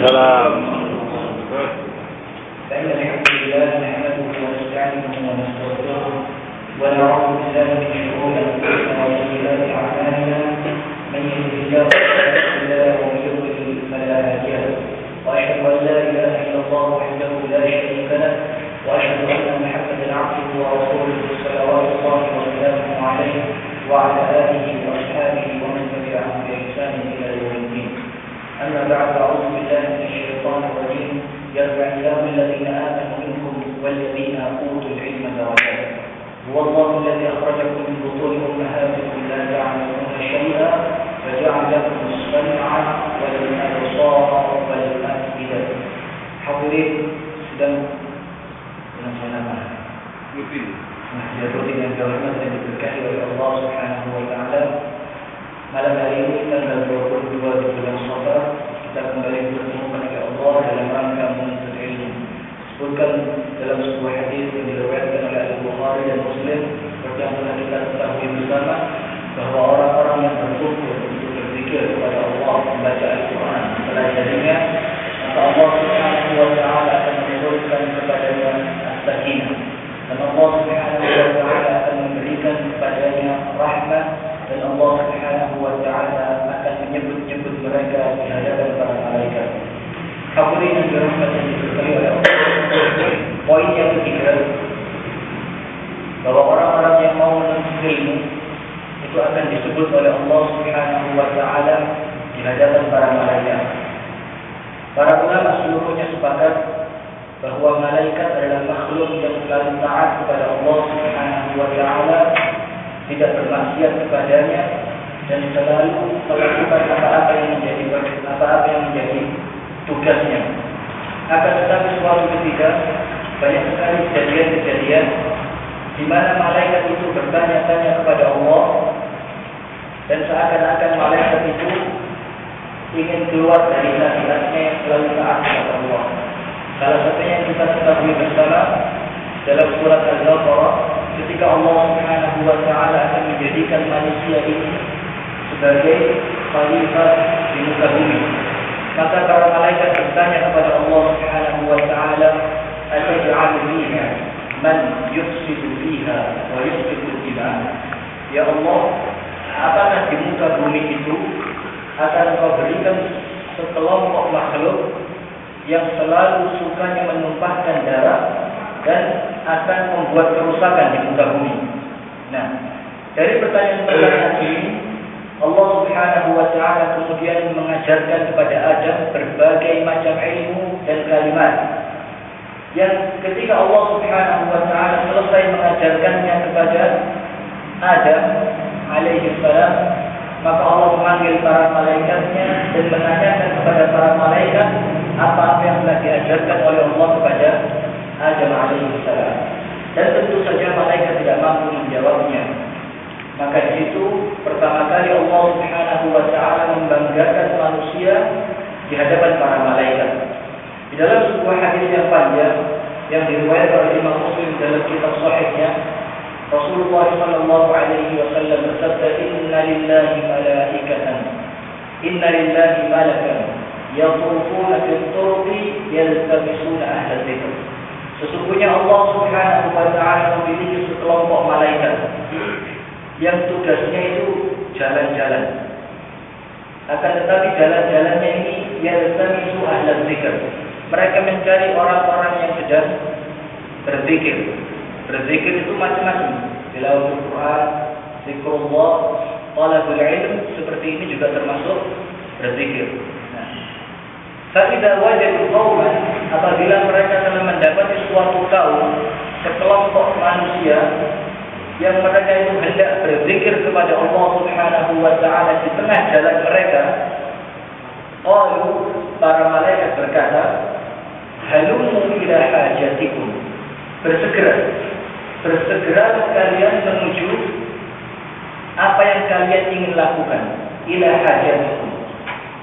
السلام. فإن الحمد لله نحمده ونستعينه ونستغفره ونعوذ بالله من شرور أنفسنا وسيئات أعمالنا من يهده الله فلا مضل له ومن يضلل فلا هادي له وأشهد أن لا إله إلا الله وحده لا شريك له وأشهد أن محمدا عبده ورسوله صلوات الله وسلامه عليه وعلى آله وأصحابه ومن تبعهم بإحسان إلى يوم الدين. أما بعد أعوذ بالله من الشيطان الرجيم يرفع الله الذين آمنوا منكم والذين أوتوا العلم درجات. هو الله الذي أخرجكم من بطون أمهاتكم لا تعلمون شيئا فجعل لكم السمع والأبصار والأفئدة. Hadirin sedang yang dirahmati dan diberkahi oleh Allah Subhanahu wa taala. Malam hari ini tanggal 22 bulan Safar kita kembali bertemu kepada Allah dalam rangka menuntut ilmu. Disebutkan dalam sebuah hadis yang diriwayatkan oleh Al-Bukhari dan Muslim seperti yang telah kita ketahui bersama bahwa orang-orang yang berkumpul untuk berzikir kepada Allah, membaca Al-Quran, mempelajarinya, maka Allah Subhanahu wa taala akan menurunkan kepadanya as-sakinah. Dan Allah Subhanahu wa taala akan memberikan kepadanya rahmat dan Allah Subhanahu wa taala akan menyebut-nyebut mereka di hadapan para malaikat. Hadirin yang dirahmati dan diberkahi oleh Allah. Poin yang ketiga, bahwa orang-orang yang mau menuntut ilmu itu akan disebut oleh Allah Subhanahu wa taala di hadapan para malaikat. Para ulama seluruhnya sepakat bahwa malaikat adalah makhluk yang selalu taat kepada Allah Subhanahu wa taala, tidak bermaksiat kepadanya dan selalu melakukan apa-apa yang menjadi tugasnya. Akan tetapi suatu ketika banyak sekali kejadian-kejadian di mana malaikat itu bertanya-tanya kepada Allah dan seakan-akan malaikat itu ingin keluar dari nasihatnya yang selalu taat kepada Allah. Salah satunya yang kita ketahui bersama dalam surat Al-Baqarah ketika Allah Subhanahu wa taala akan menjadikan manusia ini sebagai khalifah di muka bumi. Maka para malaikat bertanya kepada Allah Subhanahu wa taala, "Ataj'alu fiha man yufsidu fiha wa yusfiku dima'a?" Ya Allah, apakah di muka bumi itu akan Engkau berikan sekelompok makhluk yang selalu sukanya menumpahkan darah dan akan membuat kerusakan di muka bumi? Nah, dari pertanyaan-pertanyaan ini Allah Subhanahu wa taala kemudian mengajarkan kepada Adam berbagai macam ilmu dan kalimat yang ketika Allah Subhanahu wa taala selesai mengajarkannya kepada Adam alaihi salam, maka Allah memanggil para malaikatnya dan menanyakan kepada para malaikat apa yang telah diajarkan oleh Allah kepada Adam alaihi salam. Dan tentu saja malaikat tidak mampu menjawabnya. Maka di situ pertama kali Allah Subhanahu wa taala membanggakan manusia di hadapan para malaikat. Di dalam sebuah hadis yang panjang yang diriwayatkan oleh Imam Muslim dalam kitab sahihnya, Rasulullah sallallahu alaihi wasallam bersabda, "Inna lillahi malaikatan, inna lillahi malakan yatufuna fil turqi yaltabisuna ahla dzikr." Sesungguhnya Allah Subhanahu wa taala memiliki sekelompok malaikat yang tugasnya itu jalan-jalan. Akan tetapi jalan-jalannya ini yaltamisu ahla dzikr. Mereka mencari orang-orang yang sedang berzikir. Berzikir itu macam-macam. Tilawatul Quran, zikrullah, talabul ilm, seperti ini juga termasuk berzikir. Fa'idza wajadu qauman, apabila mereka telah mendapati suatu kaum, sekelompok manusia yang mereka itu hendak berzikir kepada Allah Subhanahu wa taala di tengah jalan mereka, qalu, para malaikat berkata, "Halummu ila hajatikum." Bersegeralah kalian menuju apa yang kalian ingin lakukan. Ila hajatikum.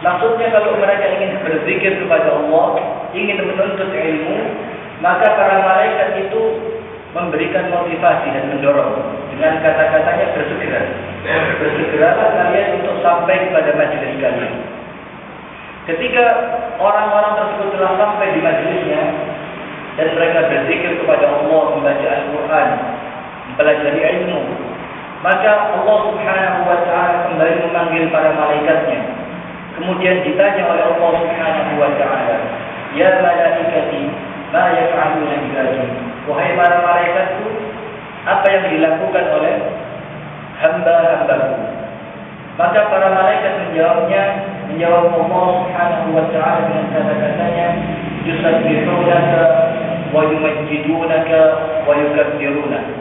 Maksudnya kalau mereka ingin berzikir kepada Allah, ingin menuntut ilmu, maka para malaikat itu memberikan motivasi dan mendorong dengan kata-katanya bersegera. Bersegeralah kalian untuk sampai kepada majelis kalian. Ketika orang-orang tersebut telah sampai di majelisnya dan mereka berzikir kepada Allah, membaca Al-Quran, mempelajari ilmu, maka Allah Subhanahu wa Ta'ala kembali memanggil para malaikatnya. Kemudian ditanya oleh Allah Subhanahu wa Ta'ala, "Ya malaikati, ma yaf'aluna bi-ibadi?" Wahai para malaikatku, apa yang dilakukan oleh hamba-hambaku? Maka para malaikat menjawab Allah Subhanahu wa Ta'ala dengan kata-katanya, "Yusabbihunaka wa yumajjidunaka wa yukabbirunaka."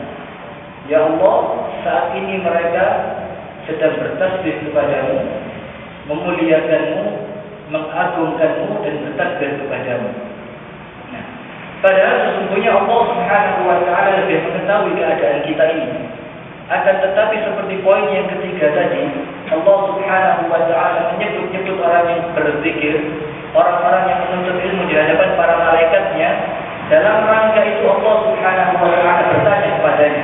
Ya Allah, saat ini mereka sedang bertasbih kepadamu, memuliakanmu, mengagungkanmu, dan bertakbir kepadamu. Nah, padahal sesungguhnya Allah Subhanahu wa Ta'ala lebih mengetahui keadaan kita ini. Akan tetapi seperti poin yang ketiga tadi, Allah Subhanahu wa Ta'ala menyebut-nyebut orang yang berzikir, orang-orang yang menuntut ilmu di hadapan para malaikatnya. Dalam rangka itu Allah Subhanahu wa Ta'ala bertanya kepadanya.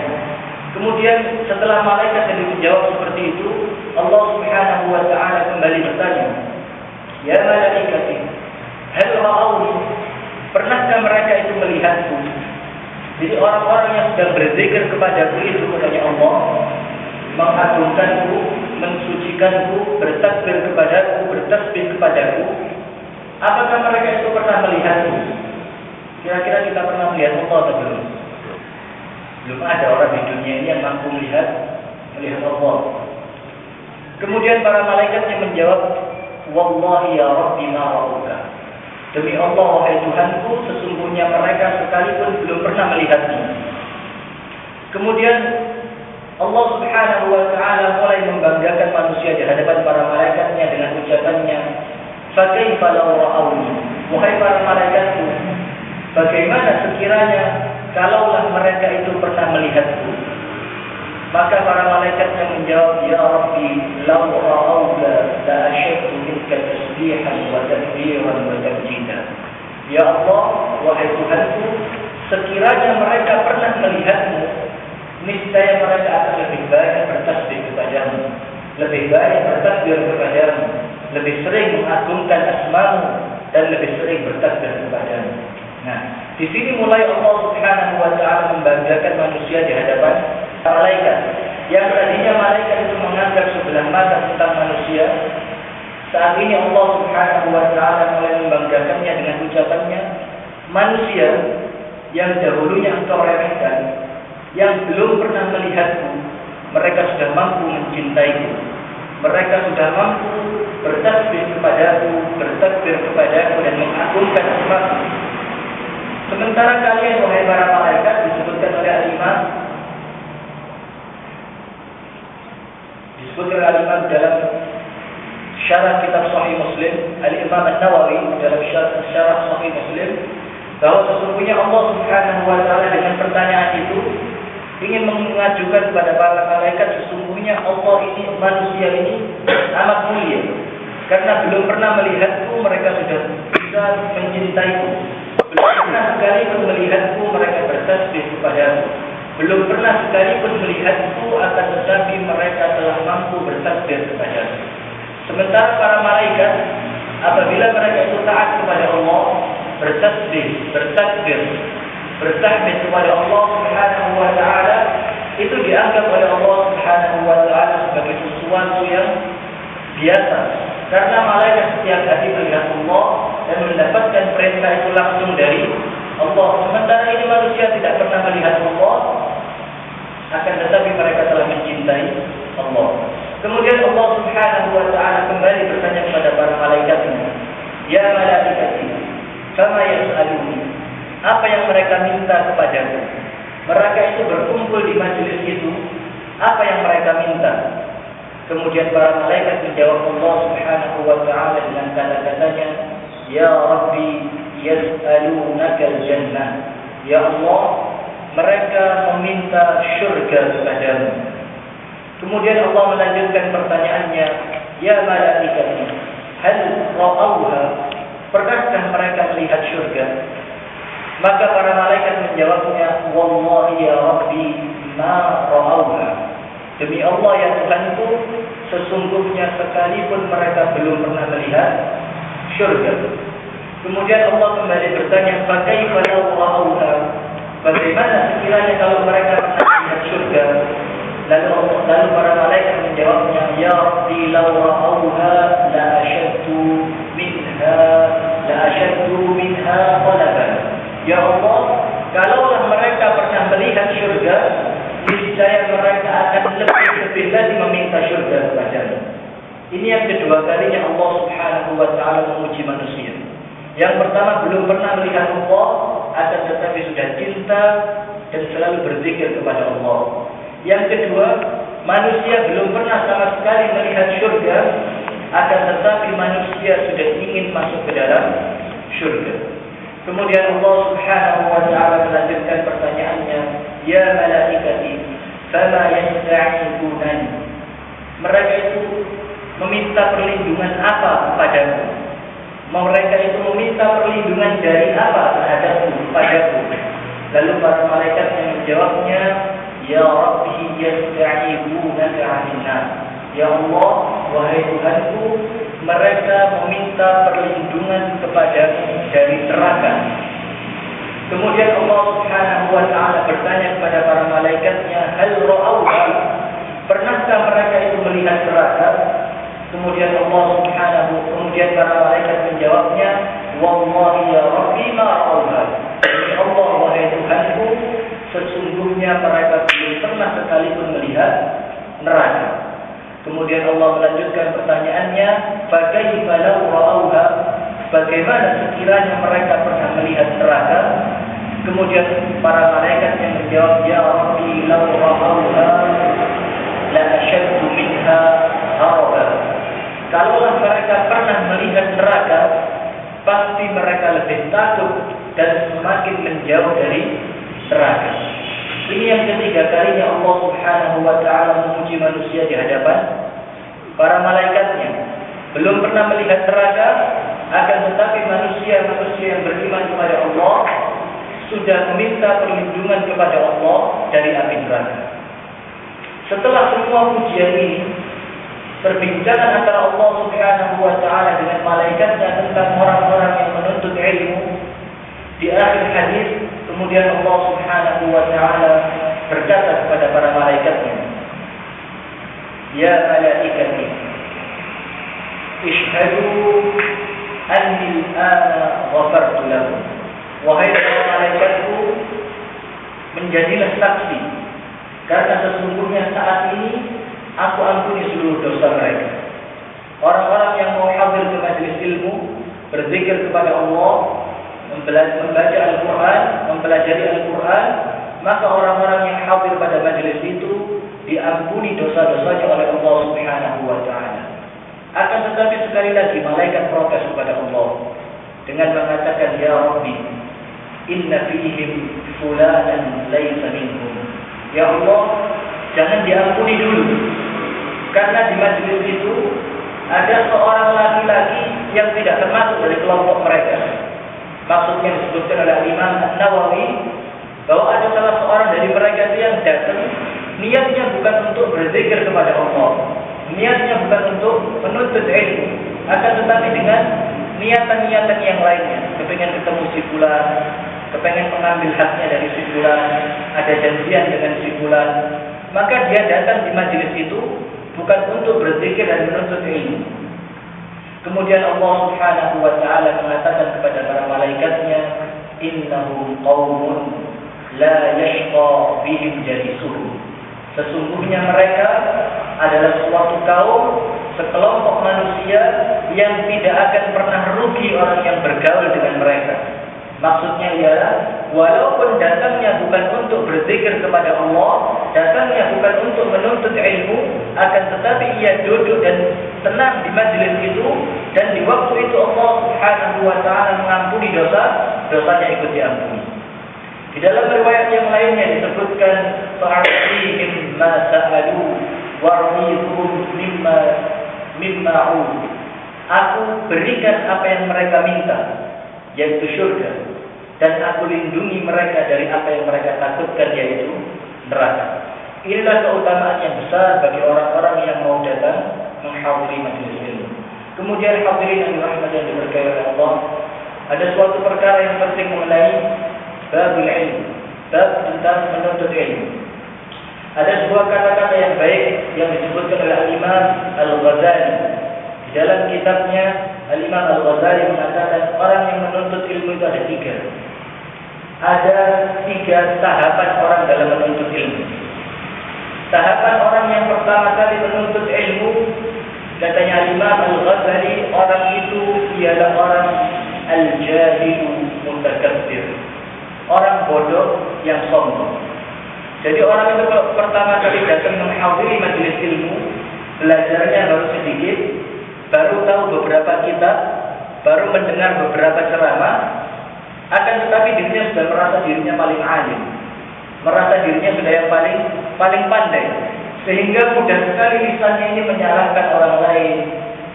Kemudian setelah malaikat yang menjawab seperti itu, Allah Subhanahu wa Ta'ala kembali bertanya, "Ya malaikati, hal ra'awni?" Pernahkah mereka itu melihatku? Jadi orang-orang yang sedang berzikir kepadaku itu kepada Allah, mengagungkanku, mensucikanku, bertakbir kepadaku, bertasbih kepadaku, apakah mereka itu pernah melihatku? Kira-kira kita pernah melihat Allah atau belum? Belum ada orang di dunia ini yang mampu melihat Allah. Kemudian para malaikatnya menjawab, "Wallahi ya Rabbi ma ra'uka." Demi Allah, wahai Tuhanku, sesungguhnya mereka sekalipun belum pernah melihatmu. Kemudian Allah Subhanahu wa Ta'ala mulai membanggakan manusia di hadapan para malaikatnya dengan ucapannya, "Fakaifa law ra'awni?" Wahai para malaikatku, bagaimana sekiranya kalaulah mereka itu pernah melihatku? Maka para malaikatnya menjawab, "Ya Rabbi, law ra'awka la asyaddu minka tasbihan wa takbiran wa tamjidan." Ya Allah, wahai Tuhanku, sekiranya mereka pernah melihatmu, niscaya mereka akan lebih banyak bertasbih kepadamu, lebih banyak bertakbir kepadamu, lebih sering mengagungkan asmamu, dan lebih sering bertakbir kepadamu. Nah, di sini mulai Allah Subhanahu wa Ta'ala membanggakan manusia di hadapan malaikat. Yang tadinya malaikat itu menganggap sebelah mata tentang manusia, saat ini Allah Subhanahu wa Ta'ala mulai membanggakannya dengan ucapannya, "Manusia yang dahulunya engkau remehkan, yang belum pernah melihatku, mereka sudah mampu mencintaiku. Mereka sudah mampu bertasbih kepadaku, bertakbir kepadaku, dan mengagungkan asmaku. Sementara kalian, wahai para malaikat," disebutkan oleh Al-Imam, Al-Imam dalam syarah kitab Sahih Muslim, Al-Imam An-Nawawi dalam syarah Sahih Muslim, bahwa sesungguhnya Allah Subhanahu wa Ta'ala dengan pertanyaan itu ingin mengajukan kepada para malaikat, sesungguhnya Allah ini, manusia ini amat mulia, karena belum pernah melihatku, mereka sudah bisa mencintaiku. Belum pernah sekalipun melihatku, mereka bertasbih kepadaku. Belum pernah sekalipun melihatku, akan tetapi mereka telah mampu bertakbir kepadaku. Sementara para malaikat, apabila mereka itu taat kepada Allah, bertasbih, bertakbir, bertahmid kepada Allah Subhanahu wa Ta'ala, itu dianggap oleh Allah Subhanahu wa Ta'ala sebagai sesuatu yang biasa. Karena malaikat setiap hari melihat Allah dan mendapatkan perintah itu langsung dari Allah. Sementara ini manusia tidak pernah melihat Allah, akan tetapi mereka telah mencintai Allah. Kemudian Allah Subhanahu wa Ta'ala kembali bertanya kepada para malaikatnya, "Ya malaikati, kama yas'aluni?" Apa yang mereka minta kepadaku? Mereka itu berkumpul di majelis itu, apa yang mereka minta? Kemudian para malaikat menjawab Allah Subhanahu wa Ta'ala dengan kata-katanya, "Ya Rabbi, yas'alunaka al-jannah." Ya Allah, mereka meminta syurga kepadamu. Kemudian Allah melanjutkan pertanyaannya, "Ya malaikati, hal ra'awha?" Pernahkah mereka melihat syurga? Maka para malaikat menjawabnya, "Wallahi ya Rabbi, ma ra'awha." Demi Allah ya Tuhanku, sesungguhnya sekalipun mereka belum pernah melihat syurga. Kemudian Allah kembali bertanya, "Fakaifa law ra'awha?" Bagaimana sekiranya kalau mereka pernah melihat syurga? Lalu para malaikat menjawabnya, "Ya Rabbi law ra'awha la ashaddu minha talaban." Ya Allah, kalaulah mereka pernah melihat syurga, niscaya mereka akan lebih lagi meminta syurga kepadanya. Ini yang kedua kalinya Allah Subhanahu wa taala menguji manusia. Yang pertama, belum pernah melihat Allah, akan tetapi sudah cinta dan selalu berzikir kepada Allah. Yang kedua, manusia belum pernah sama sekali melihat syurga, akan tetapi manusia sudah ingin masuk ke dalam syurga. Kemudian Allah Subhanahu wa taala melanjutkan pertanyaannya, "Ya malaikati, fama yasta'idunani?" Mereka itu meminta perlindungan apa kepadamu? Mereka itu meminta perlindungan dari apa terhadapku, padaku? Lalu para malaikat yang menjawabnya, "Ya Rabbi yasta'idunaka 'anil nar." Ya Allah, wahai Tuhanku, mereka meminta perlindungan kepadamu dari neraka. Kemudian Allah Subhanahu wa taala bertanya kepada para malaikatnya, "Hal ra'awha?" Pernahkah mereka itu melihat neraka? Kemudian kemudian para malaikat menjawabnya, "Wallahi ya Rabbi ma ra'awha." Demi Allah, wahai Tuhanku, sesungguhnya mereka belum pernah sekalipun melihat neraka. Kemudian Allah melanjutkan pertanyaannya, "Fakaifa law ra'awha?" Bagaimana sekiranya mereka pernah melihat neraka? Kemudian para malaikat yang menjawab, "Ya Rabbi law ra'awha la ashaddu minha haraba." Kalaulah mereka pernah melihat neraka, pasti mereka lebih takut dan semakin menjauh dari neraka. Ini yang ketiga kalinya Allah Subhanahu wa taala menguji manusia di hadapan para malaikatnya. Belum pernah melihat neraka, akan tetapi manusia yang beriman kepada Allah sudah meminta perlindungan kepada Allah dari api neraka. Setelah semua ujian ini, perbincangan antara Allah Subhanahu wa taala dengan malaikatnya tentang orang-orang yang menuntut ilmu, di akhir hadis kemudian Allah Subhanahu wa taala berkata kepada para malaikatnya, "Ya malaikati, ishhadu anni ana ghafartu lahum." Wahai para malaikatku, menjadilah saksi, karena sesungguhnya saat ini aku ampuni seluruh dosa mereka. Orang-orang yang mau hadir ke majelis ilmu, berzikir kepada Allah, membaca Al-Quran, mempelajari Al-Quran, maka orang-orang yang hadir pada majelis itu diampuni dosa-dosanya oleh Allah Subhanahu wa taala. Akan tetapi sekali lagi malaikat protes kepada Allah dengan mengatakan, "Ya Rabbi, inna fihim fulanan laysa minhum." Ya Allah, jangan diampuni dulu, karena di majelis itu ada seorang laki-laki yang tidak termasuk dari kelompok mereka. Maksudnya disebutkan oleh Imam An-Nawawi bahwa ada salah seorang dari mereka yang datang, niatnya bukan untuk berzikir kepada Allah, niatnya bukan untuk menuntut ilmu, akan tetapi dengan niatan-niatan yang lainnya, kepengen ketemu si fulan, kepengen mengambil haknya dari si fulan, ada janjian dengan si fulan, maka dia datang di majelis itu bukan untuk berzikir dan menuntut ilmu. Kemudian Allah Subhanahu wa taala mengatakan kepada para malaikatnya, "Innahum qaumun la yashqa bihim jalisuhum." Sesungguhnya mereka adalah suatu kaum, sekelompok manusia yang tidak akan pernah rugi orang yang bergaul dengan mereka. Maksudnya ialah, walaupun datangnya bukan untuk berzikir kepada Allah, datangnya bukan untuk menuntut ilmu, akan tetapi ia duduk dan tenang di majelis itu, dan di waktu itu Allah Subhanahu wa taala mengampuni dosanya ikut diampuni. Di dalam riwayat yang lainnya disebutkan, "Fa'atihim ma sa'alu wa'rihum mimma'u." Aku berikan apa yang mereka minta, yaitu syurga, dan aku lindungi mereka dari apa yang mereka takutkan, yaitu neraka. Inilah keutamaan yang besar bagi orang-orang yang mau datang menghadiri majelis ilmu. Kemudian hadirin yang dirahmati dan diberkahi oleh Allah, ada suatu perkara yang penting mengenai babul ilmu, bab tentang menuntut ilmu. Ada sebuah kata-kata yang baik yang disebutkan oleh Al-Imam Al-Ghazali. Di dalam kitabnya Al-Imam Al-Ghazali mengatakan orang yang menuntut ilmu itu ada tiga. Ada tiga tahapan orang dalam menuntut ilmu. Tahapan orang yang pertama kali menuntut ilmu, katanya Al-Imam Al-Ghazali, orang itu ialah orang al-jahilu mutakabbir, orang bodoh yang sombong. Jadi orang itu kalau pertama kali datang menghadiri majelis ilmu, belajarnya baru sedikit, baru tahu beberapa kitab, baru mendengar beberapa ceramah, akan tetapi dirinya sudah merasa dirinya paling alim, merasa dirinya sudah yang paling pandai, sehingga mudah sekali lisannya ini menyalahkan orang lain,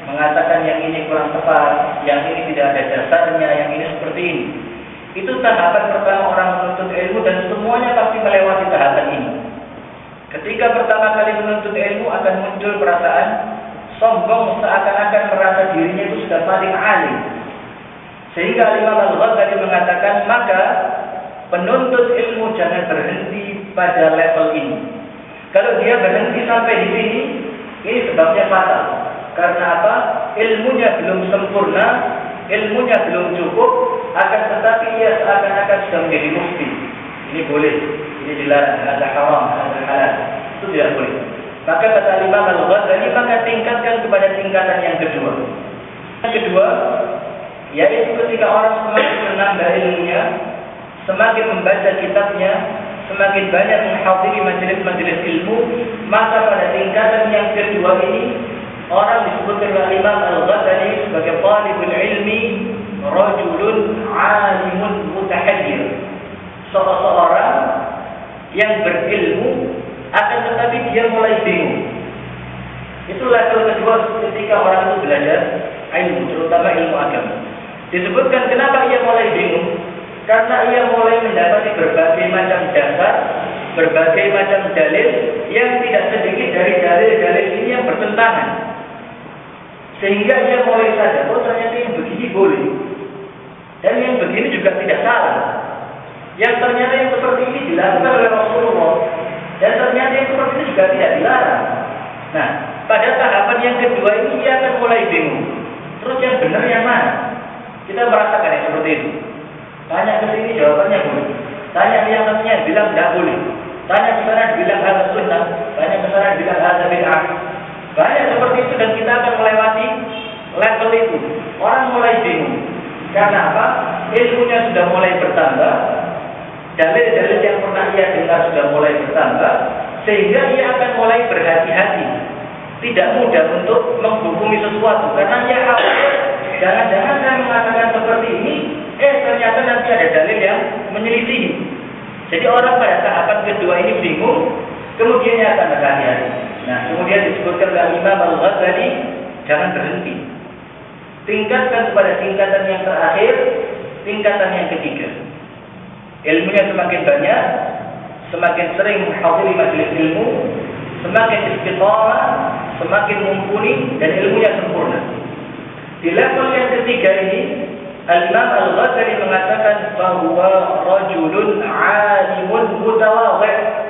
mengatakan yang ini kurang tepat, yang ini tidak ada dasarnya, yang ini seperti ini. Itu tahapan pertama orang menuntut ilmu, dan semuanya pasti melewati tahapan ini. Ketika pertama kali menuntut ilmu akan muncul perasaan sombong, seakan-akan merasa dirinya itu sudah paling alim. Sehingga Imam Al-Ghazali mengatakan, maka penuntut ilmu jangan berhenti pada level ini. Kalau dia berhenti sampai di sini, ini sebabnya fatal. Karena apa? Ilmunya belum sempurna, ilmunya belum cukup, akan tetapi ia seakan-akan sudah menjadi mufti. Ini boleh, ini dilarang, ada haram, ada halal. Itu tidak boleh. Maka kata Imam Al-Ghazali, maka tingkatkan kepada tingkatan yang kedua. Yang kedua, yaitu ketika orang semakin menambah ilmunya, semakin membaca kitabnya, semakin banyak menghadiri majelis-majelis ilmu, maka pada tingkatan yang kedua ini, orang disebutkan oleh Imam Al-Ghazali sebagai talibul ilmi, rajulun alimun mutahayyir, seorang yang berilmu akan tetapi dia mulai bingung. Itu level kedua ketika orang itu belajar ilmu, terutama ilmu agama. Disebutkan kenapa ia mulai bingung? Karena ia mulai mendapati berbagai macam dasar, berbagai macam dalil yang tidak sedikit dari dalil-dalil ini yang bertentangan. Sehingga ia mulai sadar, oh ternyata yang begini boleh, dan yang begini juga tidak salah. Yang ternyata yang seperti ini dilakukan oleh Rasulullah, dan ternyata yang seperti ini juga tidak dilarang. Nah, pada tahapan yang kedua ini ia akan mulai bingung. Terus yang benar yang mana? Kita merasakan yang seperti itu. Tanya ke sini jawabannya boleh. Tanya yang lainnya bilang tidak boleh. Tanya ke sana bilang hadza sunnah. Tanya ke sana bilang hadza bid'ah. Banyak seperti itu, dan kita akan melewati level itu. Orang mulai bingung. Karena apa? Ilmunya sudah mulai bertambah. Dalil-dalil yang pernah ia dengar sudah mulai bertambah. Sehingga ia akan mulai berhati-hati. Tidak mudah untuk menghukumi sesuatu. Karena ia khawatir, jangan-jangan saya mengatakan seperti ini, ternyata nanti ada dalil yang menyelisihi. Jadi orang pada tahapan kedua ini bingung, kemudian ia akan berhati-hati. Nah, kemudian disebutkan oleh Imam Al-Ghazali, jangan berhenti. Tingkatkan kepada tingkatan yang terakhir, tingkatan yang ketiga. Ilmunya semakin banyak, semakin sering menghadiri majelis ilmu, semakin istiqamah, semakin mumpuni, dan ilmunya sempurna. Di level yang ketiga ini, Al-Imam Al-Ghazali mengatakan bahwa rajulun alimun mutawadhi'.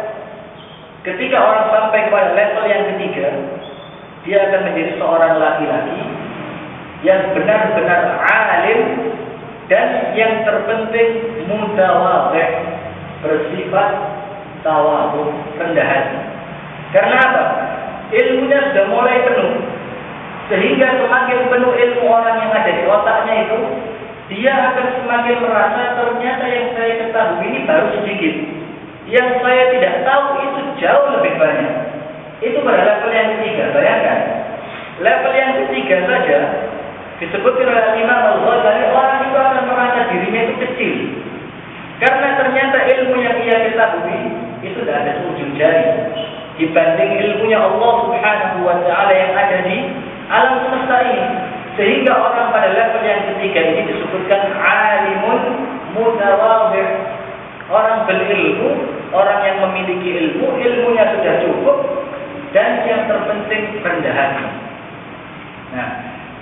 Ketika orang sampai pada level yang ketiga, dia akan menjadi seorang laki-laki yang benar-benar alim, dan yang terpenting mutawadhi', bersifat tawadhu, rendah hati. Karena apa? Ilmunya sudah mulai penuh. Sehingga semakin penuh ilmu orang yang ada di otaknya itu, dia akan semakin merasa ternyata yang saya ketahui ini baru sedikit. Yang saya tidak tahu itu jauh lebih banyak. Itu pada level yang ketiga. Bayangkan, level yang ketiga saja disebutkan oleh Imam Al-Ghazali, orang itu akan merasa dirinya itu kecil. Karena ternyata ilmu yang ia ketahui itu tidak ada ujung jari dibanding ilmunya Allah Subhanahu wa Ta'ala yang ada di alam semesta ini. Sehingga orang pada level yang ketiga ini disebutkan alimun mutawadhi', orang berilmu, orang yang memiliki ilmu, ilmunya sudah cukup, dan yang terpenting rendah hati. Nah,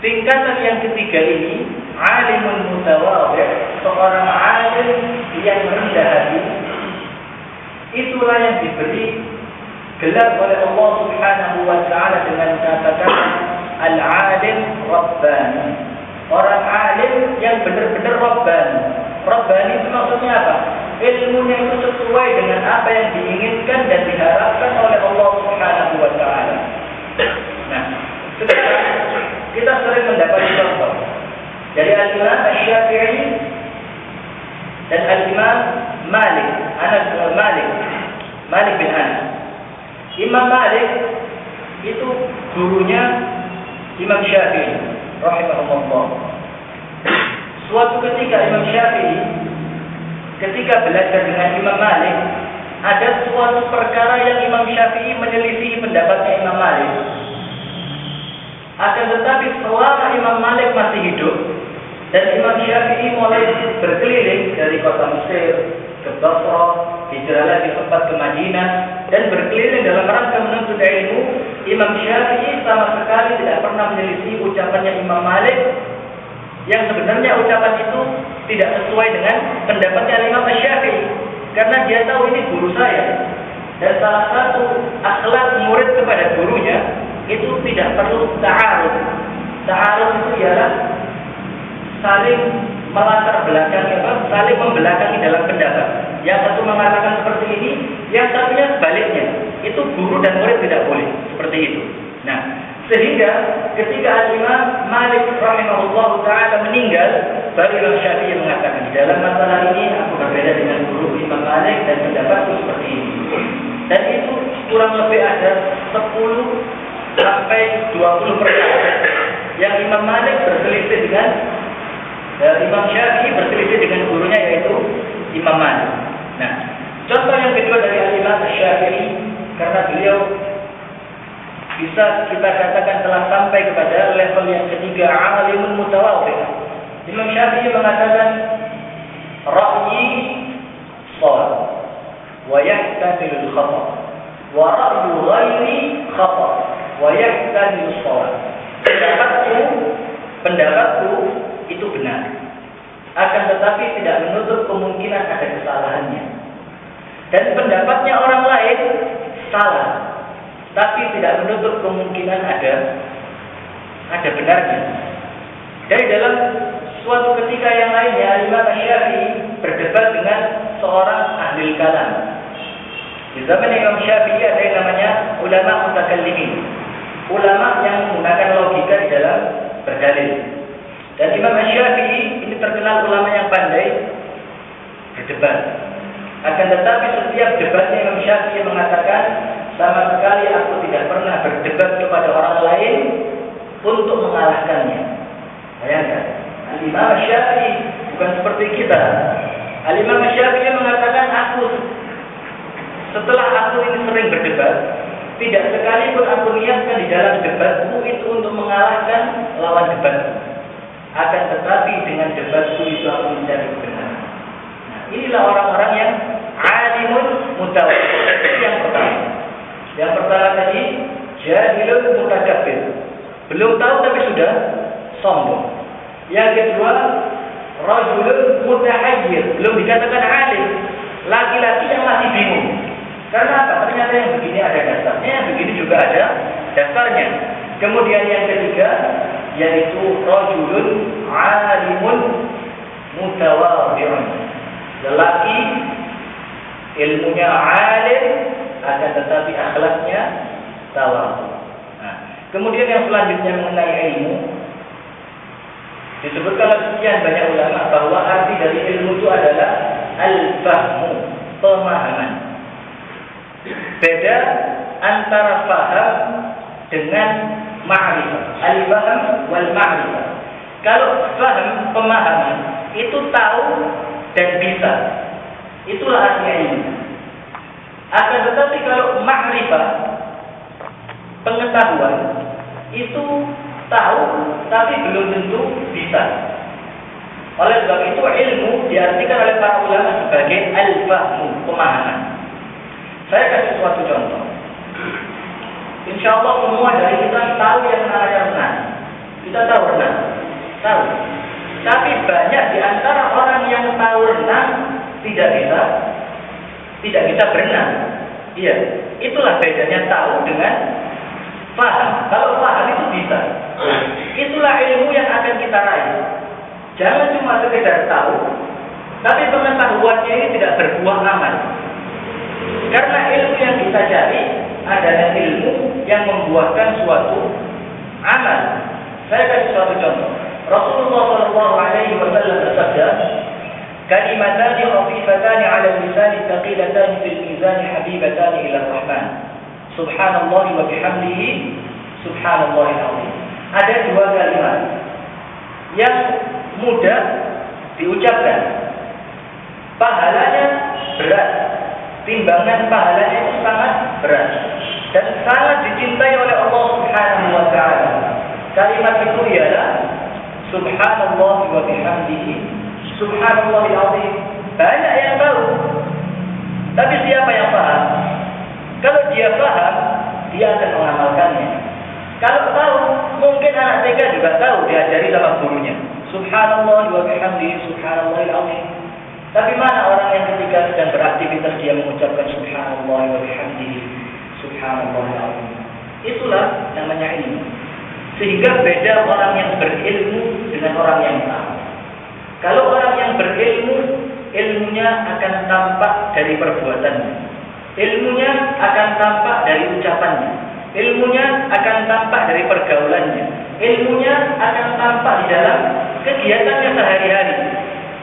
tingkatan yang ketiga ini, alimun mutawadhi', seorang alim yang rendah hati, itulah yang diberi gelar oleh Allah Subhanahu wa taala dengan kata-kata al-alim rabbani. Orang alim yang benar-benar rabbani. Rabbani itu maksudnya apa? Ilmunya itu sesuai dengan apa yang diinginkan dan diharapkan oleh Allah Subhanahu wa taala. Nah, sekarang kita sering mendapat contoh dari Al-Imam Asy-Syafi'i dan Al-Imam Malik bin Anas. Imam Malik itu gurunya Imam Syafi'i rahimahullah. Suatu ketika Imam Syafi'i ketika belajar dengan Imam Malik, ada suatu perkara yang Imam Syafi'i menyelisihi pendapatnya Imam Malik. Akan tetapi selama Imam Malik masih hidup dan Imam Syafi'i mulai berkeliling dari kota Mesir ke Basra, hijrah lagi sempat ke Madinah dan berkeliling dalam rangka menuntut ilmu, Imam Syafi'i sama sekali tidak pernah menyelisih ucapannya Imam Malik yang sebenarnya ucapan itu tidak sesuai dengan pendapatnya Imam Syafi'i, karena dia tahu ini guru saya dan salah satu akhlak murid kepada gurunya itu tidak perlu ta'arud. Ta'arud itu ialah saling melatar belakangi, saling membelakangi dalam pendapat. Yang satu mengatakan seperti ini, yang satunya sebaliknya. Itu guru dan murid tidak boleh seperti itu. Nah, sehingga ketika Al-Imam Malik rahimahullah ta'ala meninggal, baru Imam Syafi'i mengatakan, di dalam masalah ini aku berbeda dengan guru Imam Malik dan pendapatku seperti ini. Dan itu kurang lebih ada 10 sampai 20% yang Imam Malik berselisih dengan Imam Syafi'i berselisih dengan gurunya yaitu Imam Malik. Nah, contoh yang kedua dari Al-Imam Syafi'i, karena beliau bisa kita katakan telah sampai kepada level yang ketiga, alimun mutawadhi'. Imam Syafi'i mengatakan ra'yi shawab wa yahtamilu al-khata' wa ra'yu ghairi khata' wa yahtamilu shawab. Pendapatku itu benar, akan tetapi tidak menutup kemungkinan ada kesalahannya. Dan pendapatnya orang lain salah, tapi tidak menutup kemungkinan ada benarnya. Dari dalam suatu ketika yang lainnya, Imam Syafi'i berdebat dengan seorang ahli kalam. Di zaman Imam Syafi'i ada yang namanya ulama mutakallimin, ulama yang menggunakan logika di dalam berdalil. Dan Imam Syafi'i ini terkenal ulama yang pandai berdebat. Akan tetapi setiap debatnya Imam Syafi'i mengatakan, sama sekali aku tidak pernah berdebat kepada orang lain untuk mengalahkannya. Bayangkan, Imam Syafi'i bukan seperti kita. Imam Syafi'i mengatakan, setelah aku ini sering berdebat, tidak sekalipun aku niatkan di dalam debatku itu untuk mengalahkan lawan debatku. Akan tetapi dengan debatku itu aku mencari kebenaran. Nah, inilah orang-orang yang alimun mutawadhi'. Itu yang pertama. Yang pertama tadi jahilun mutakabbir, belum tahu tapi sudah sombong. Yang kedua rajulun mutahayyir, belum dikatakan alim, laki-laki yang masih bingung. Karena apa? Ternyata yang begini ada dasarnya, yang begini juga ada dasarnya. Kemudian yang ketiga yaitu rajulun alimun mutawadhi'un, lelaki ilmunya alim akan tetapi akhlaknya tawadhu. Nah, kemudian yang selanjutnya mengenai ilmu, disebutkan oleh sekian banyak ulama bahwa arti dari ilmu itu adalah al-fahmu, pemahaman. Beda antara faham dengan ma'rifah. Al-fahm wal ma'rifah. Kalau faham, pemahaman, itu tahu dan bisa, itulah artinya ilmu. Akan tetapi kalau ma'rifah, pengetahuan, itu tahu tapi belum tentu bisa. Oleh sebab itu ilmu diartikan oleh para ulama sebagai al-fahmu, pemahaman. Saya kasih suatu contoh. Insya Allah semua dari kita tahu yang namanya renang. Kita tahu renang? Tahu. Tapi banyak di antara orang yang tahu renang tidak bisa berenang. Iya, itulah bedanya tahu dengan paham. Kalau paham itu bisa. Itulah ilmu yang akan kita raih. Jangan cuma sekedar tahu, tapi pengetahuannya ini tidak berbuah amal. Karena ilmu yang kita cari adalah ilmu yang membuahkan suatu amal. Saya kasih suatu contoh. Rasulullah SAW bersabda, "Kalimatani khafifatani 'ala al-lisani, thaqilatani fil mizan, habibatani ila ar-Rahman. Subhanallah wa bihamdihi, subhanallahil azim." Ada dua kalimat yang mudah diucapkan, pahalanya berat, timbangan pahalanya itu sangat berat dan sangat dicintai oleh Allah Subhanahu wa taala. Kalimat itu ialah subhanallah wa bihamdihi, subhanallahil azim. Banyak yang tahu, tapi siapa yang paham? Kalau dia paham, dia akan mengamalkannya. Kalau tahu, mungkin anak TK juga tahu, diajari sama gurunya. Subhanallah wa bihamdihi, subhanallahil azim. Tapi mana orang yang ketika sedang beraktivitas dia mengucapkan subhanallah wa bihamdihi, subhanallahil azim. Itulah namanya ilmu. Sehingga beda orang yang berilmu dengan orang yang tahu. Kalau orang yang berilmu, ilmunya akan tampak dari perbuatannya. Ilmunya akan tampak dari ucapannya. Ilmunya akan tampak dari pergaulannya. Ilmunya akan tampak di dalam kegiatannya sehari-hari.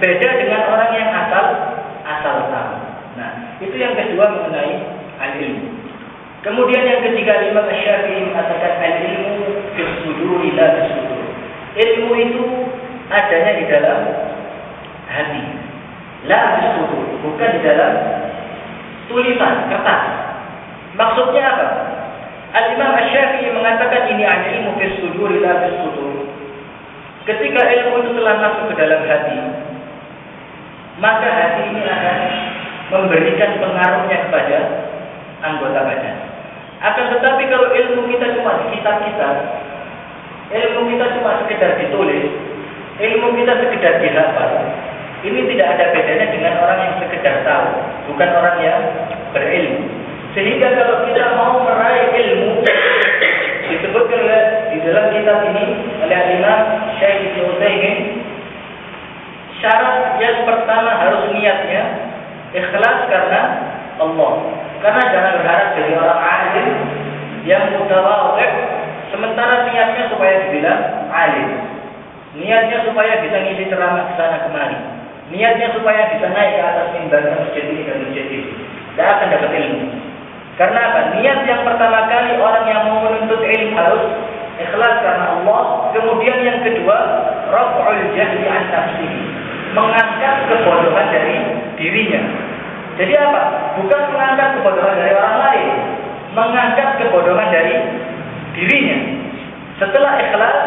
Beda dengan orang yang asal tahu. Nah, itu yang kedua mengenai al-ilmu. Kemudian yang ketiga, Imam Asy-Syafi'i mengatakan al-ilmu bis-suduri la bis-sudur. Ilmu itu adanya di dalam hati. La bis-sudur, bukan di dalam tulisan, kertas. Maksudnya apa? Al-Imam Asy-Syafi'i mengatakan ini al-ilmu bis-suduri la bis-sudur. Ketika ilmu itu telah masuk ke dalam hati, maka hati ini akan memberikan pengaruhnya kepada anggota badan. Akan tetapi kalau ilmu kita cuma di kitab-kitab, ilmu kita cuma sekedar ditulis, ilmu kita sekedar dihafal, ini tidak ada bedanya dengan orang yang sekedar tahu, bukan orang yang berilmu. Sehingga kalau kita mau meraih ilmu, disebutkan di dalam kitab ini oleh Imam Syekh Ibnu Utsaimin, syarat yang pertama harus niatnya ikhlas karena Allah. Karena jangan berharap dari orang alim yang mutawadhi, sementara niatnya supaya dibilang alim. Niatnya supaya bisa ngisi ceramah ke sana kemari. Niatnya supaya bisa naik ke atas mimbar masjid ini dan masjid itu. Tidak akan dapat ilmu. Karena apa? Niat yang pertama kali orang yang mau menuntut ilmu harus ikhlas karena Allah. Kemudian yang kedua, raf'ul jahli an nafsihi, mengangkat kebodohan dari dirinya. Jadi apa? Bukan mengangkat kebodohan dari orang lain, mengangkat kebodohan dari dirinya. Setelah ikhlas,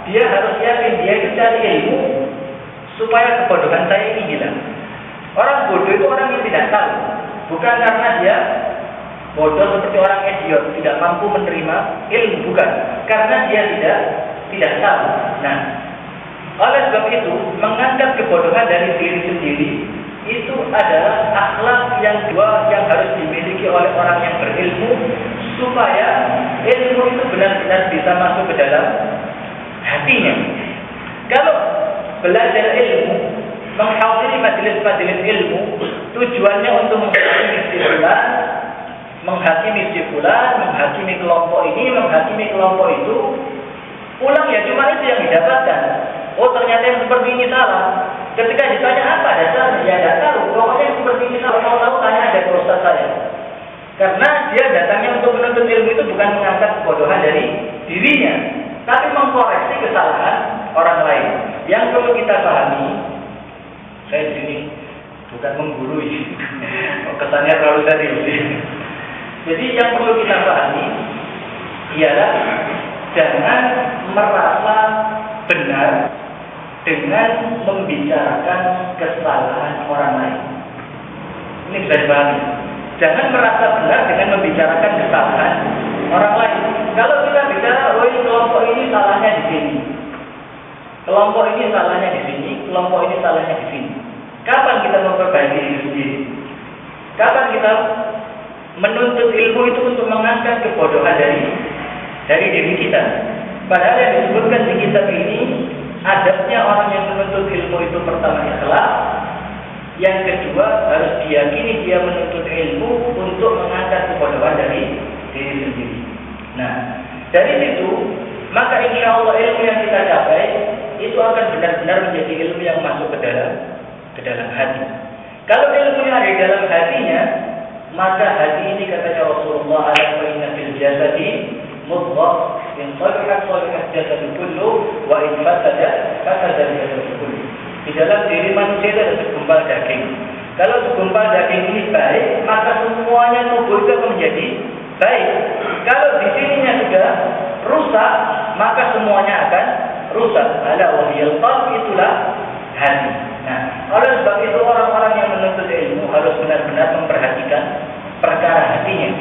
dia harus yakin dia itu cari ilmu supaya kebodohan saya ini hilang. Orang bodoh itu orang yang tidak tahu, bukan karena dia bodoh seperti orang idiot, tidak mampu menerima ilmu, bukan. Karena dia tidak tahu. Nah, oleh sebab itu, mengangkat kebodohan dari diri sendiri itu adalah akhlak yang dua yang harus dimiliki oleh orang yang berilmu supaya ilmu itu benar-benar bisa masuk ke dalam hatinya. Kalau belajar ilmu, menghadiri majelis-majelis ilmu, tujuannya untuk menghakimi si fulan, menghakimi kelompok ini, menghakimi kelompok itu, pulang ya cuma itu yang didapatkan. Oh ternyata yang seperti ini salah. Ketika ditanya apa dasarnya, ya tidak tahu. Pokoknya yang seperti ini salah, mau tahu tanya aja ke ustaz saya. Karena dia datangnya untuk menuntut ilmu itu bukan mengangkat kebodohan dari dirinya, tapi mengkoreksi kesalahan orang lain. Yang perlu kita pahami, saya di sini bukan menggurui, kesannya terlalu serius. Jadi yang perlu kita pahami ialah jangan merasa benar dengan membicarakan kesalahan orang lain. Ini bisa dipahami. Jangan merasa benar dengan membicarakan kesalahan orang lain. Kalau kita bicara, oh ini kelompok ini salahnya di sini, Kelompok ini salahnya di sini, kelompok ini salahnya di sini. Kapan kita memperbaiki diri sendiri? Kapan kita menuntut ilmu itu untuk mengangkat kebodohan dari diri kita? Padahal yang disebutkan di kitab ini, adabnya orang yang menuntut ilmu itu pertama ikhlas, yang kedua harus diyakini dia menuntut ilmu untuk mengangkat kebodohan dari diri sendiri. Nah, dari situ maka insya Allah ilmu yang kita capai itu akan benar-benar menjadi ilmu yang masuk ke dalam hati. Kalau ilmu yang ada di dalam hatinya, maka hati ini katanya Rasulullah ala inna fil jasadi mudghah in salahat salahat jasadu kullu wa in fasada fasada jasadu kullu. Di dalam diri manusia itu ada segumpal daging. Kalau segumpal daging ini baik, maka semuanya tubuh itu akan menjadi baik. Kalau di sininya sudah rusak, maka semuanya akan rusak. Ala wahiyal qalb, itulah hati. Nah, oleh sebab itu orang-orang yang menuntut ilmu harus benar-benar memperhatikan perkara hatinya.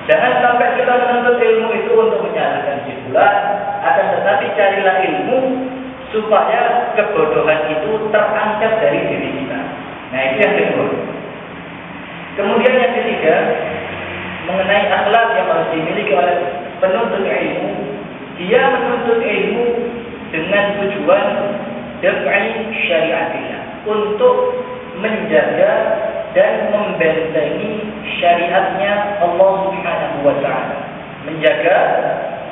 Jangan sampai kita menuntut ilmu itu untuk menyalahkan si fulan, akan tetapi carilah ilmu supaya kebodohan itu terangkat dari diri kita. Nah, itu yang kedua. Kemudian yang ketiga, mengenai akhlak yang harus dimiliki oleh penuntut ilmu. Dia menuntut ilmu dengan tujuan daf'i syariatillah, untuk menjaga dan membentengi syariatnya Allah Subhanahu wa ta'ala. Menjaga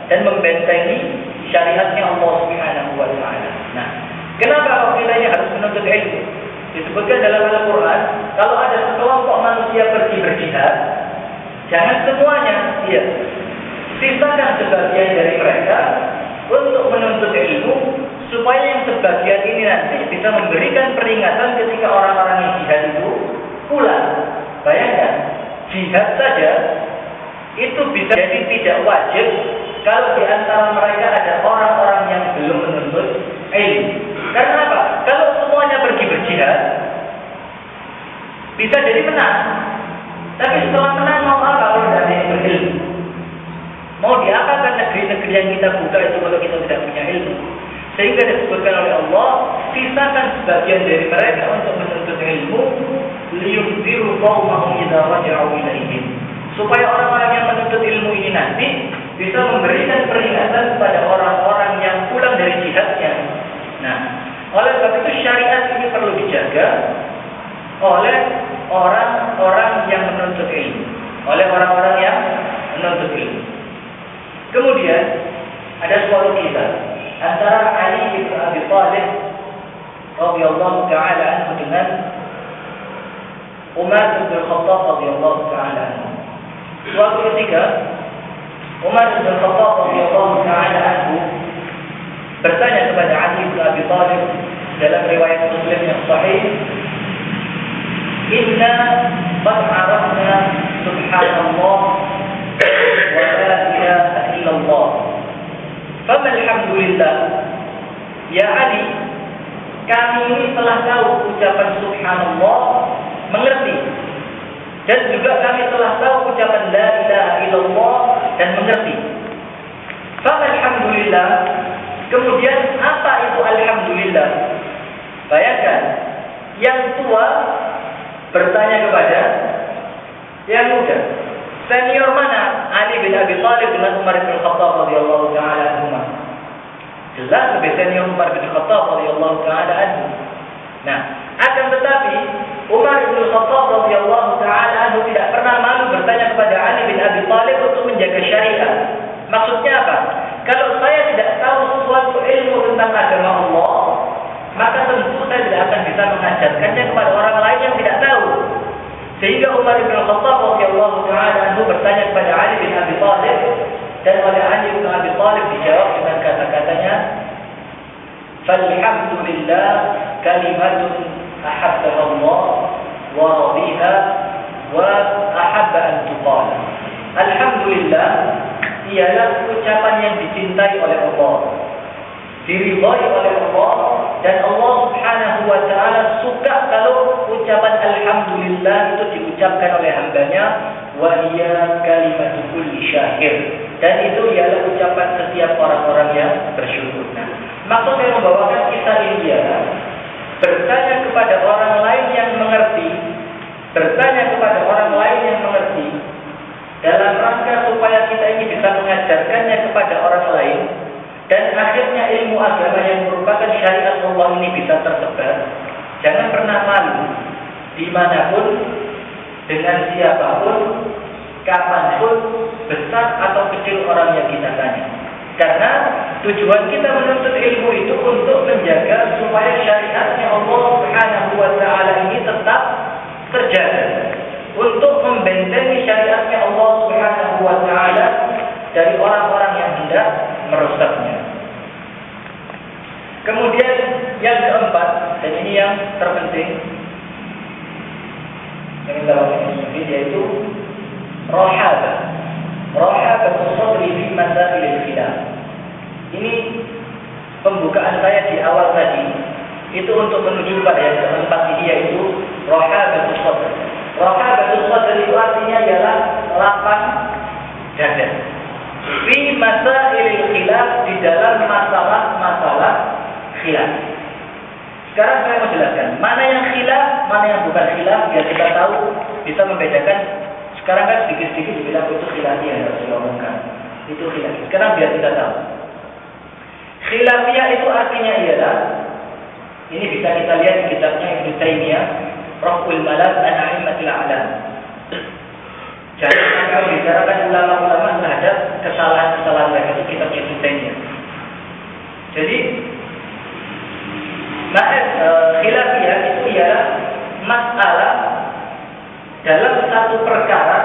dan membentengi syariatnya Allah Subhanahu wa ta'ala. Nah, kenapa kita harus menuntut ilmu? Disebutkan dalam Al-Quran, kalau ada sekelompok manusia pergi berjihad, jangan semuanya, ya, sisakan sebagian dari mereka untuk menuntut ilmu, supaya yang sebagian ini nanti bisa memberikan peringatan ketika orang-orang yang jihad itu pulang. Bayangkan, jihad saja itu bisa jadi tidak wajib kalau di antara mereka ada orang-orang yang belum menuntut ilmu. Karena apa? Kalau semuanya pergi berjihad, bisa jadi menang. Tapi setelah menang mau apa kalau tidak ada yang berilmu? Mau diapakan negeri-negeri yang kita buka itu kalau kita tidak punya ilmu? Sehingga disebutkan oleh Allah, sisakan sebagian dari mereka untuk menuntut ilmu, liyunziru qaumahum idza raja'u ilaihim. Supaya orang-orang yang menuntut ilmu ini nanti bisa memberikan peringatan kepada orang-orang yang pulang dari jihadnya. Nah, oleh sebab itu syariat ini perlu dijaga oleh orang-orang yang menuntut ilmu, oleh orang-orang yang menuntut ilmu. Kemudian ada suatu kisah antara Ali bin Abi Thalib radhiyallahu taala anhu dengan Umar bin Khattab radhiyallahu taala anhu. Suatu ketika Umar bin Khattab radhiyallahu taala anhu bertanya kepada Ali bin Abi Thalib dalam riwayat Muslim yang sahih, "Inna qad arafna subhanallah wa la ilaha illallah. Fama alhamdulillah." Ya Ali, kami ini telah tahu ucapan subhanallah, mengerti. Dan juga kami telah tahu ucapan la ilaha illallah dan mengerti. Fama alhamdulillah. Kemudian apa itu alhamdulillah? Bayangkan, yang tua bertanya kepada yang muda. Senior mana? Ali bin Abi Thalib dengan Umar bin Khattab radhiyallahu taala anhu. Jelas lebih senior Umar bin Khattab radhiyallahu taala anhu. Nah, akan tetapi Umar bin Khattab radhiyallahu taala anhu tidak pernah malu bertanya kepada Ali bin Abi Thalib untuk menjaga syariat. Maksudnya apa? Kalau saya tidak tahu suatu ilmu tentang agama Allah, maka tentu saya tidak akan bisa mengajarkannya kepada orang lain yang tidak tahu. Sehingga Umar bin Khattab radhiyallahu taala anhu bertanya kepada Ali bin Abi Thalib, dan oleh Ali bin Abi Thalib dijawab dengan kata-katanya, "Falhamdulillah kalimatun ahabbaha Allah wa radiha wa ahabba an tuqala." Alhamdulillah ialah ucapan yang dicintai oleh Allah, diridhai oleh Allah, dan Allah Subhanahu wa taala suka kalau ucapan alhamdulillah itu diucapkan oleh hambanya, wa hiya kalimatu kulli syakir, dan itu ialah ucapan setiap orang-orang yang bersyukur. Nah, Maksud saya membawakan kisah ini adalah bertanya kepada orang lain yang mengerti, bertanya kepada orang lain yang mengerti, dalam rangka supaya kita ini bisa mengajarkannya kepada orang lain, dan akhirnya ilmu agama yang merupakan syariat Allah ini bisa tersebar. Jangan pernah malu, dimanapun, dengan siapapun, kapanpun, besar atau kecil orang yang kita tanya. Karena tujuan kita menuntut ilmu itu untuk menjaga supaya syariatnya Allah Subhanahu wa Ta'ala ini tetap terjaga, untuk membentengi syariatnya Allah Subhanahu wa Ta'ala dari orang-orang yang hendak merusaknya. Kemudian yang keempat, dan ini yang terpenting, yang dalam ini yaitu rohabah sadri fi masailil khilaf. Ini pembukaan saya di awal tadi itu untuk menuju pada yang keempat ini, yaitu rohabah sadri. Rohabah sadri itu artinya ialah lapang dada fi masailil khilaf, di dalam masalah-masalah khilaf. Sekarang saya mau jelaskan mana yang khilaf, mana yang bukan khilaf, biar kita tahu, bisa membedakan. Sekarang kan sedikit-sedikit dibilang itu khilafiyah yang harus diomongkan. Itu khilaf. Sekarang biar kita tahu. Khilafiyah itu artinya ialah, ini bisa kita lihat di kitabnya Ibnu Taimiyah, Raf'ul Malam an A'immatil A'lam. Jadi akan membicarakan ulama-ulama terhadap kesalahan-kesalahan mereka, itu kitab Ibnu Taimiyah. Jadi khilafiyah itu ialah masalah dalam satu perkara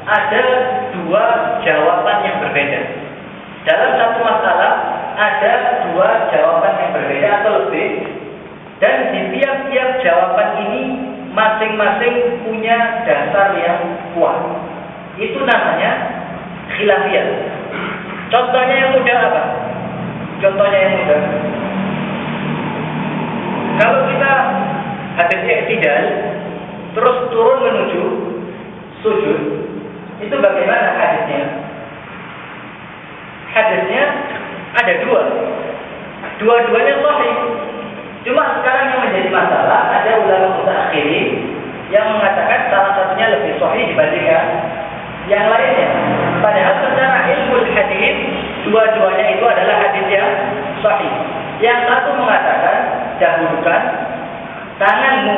ada dua jawaban yang berbeda. Dalam satu masalah ada dua jawaban yang berbeda atau lebih, dan di tiap-tiap jawaban ini masing-masing punya dasar yang kuat. Itu namanya khilafiyah. Contohnya yang mudah apa? Contohnya yang mudah. Kalau kita hadis i'tidal terus turun menuju sujud, itu bagaimana hadisnya? Hadisnya ada dua. Dua-duanya sahih. Cuma sekarang yang menjadi masalah, ada ulama mutaakhirin yang mengatakan salah satunya lebih sahih dibandingkan yang lainnya. Padahal secara ilmu hadis, dua-duanya itu adalah hadis yang sahih. Yang satu mengatakan dahulukan tanganmu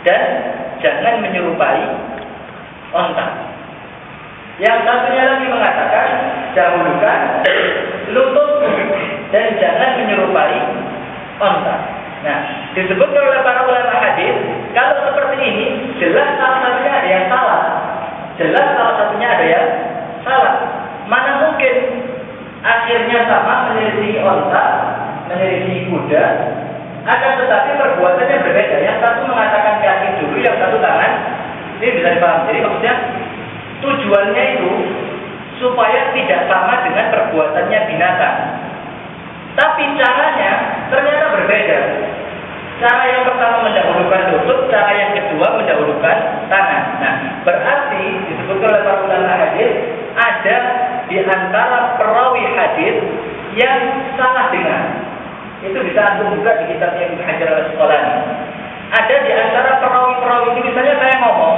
dan jangan menyerupai onta. Yang satunya lagi mengatakan dahulukan lututmu dan jangan menyerupai onta. Nah, disebutkan oleh para ulama hadis, kalau seperti ini jelas salah satunya ada yang salah. Jelas salah satunya ada yang salah. Mana mungkin akhirnya sama, menyelisihi onta, menyelisihi kuda, akan tetapi perbuatannya berbeda. Yang satu mengatakan kaki dulu, yang satu tangan. Ini bisa dipahami. Jadi maksudnya tujuannya itu supaya tidak sama dengan perbuatannya binatang. Tapi caranya ternyata berbeda. Cara yang pertama mendahulukan lutut, cara yang kedua mendahulukan tangan. Nah, berarti disebutkan oleh para ulama hadis, ada di antara perawi hadis yang salah dengar. Itu bisa antum buka di kitabnya Ibnu Hajar Al-Asqalani. Ada di antara perawi-perawi ini, misalnya saya ngomong,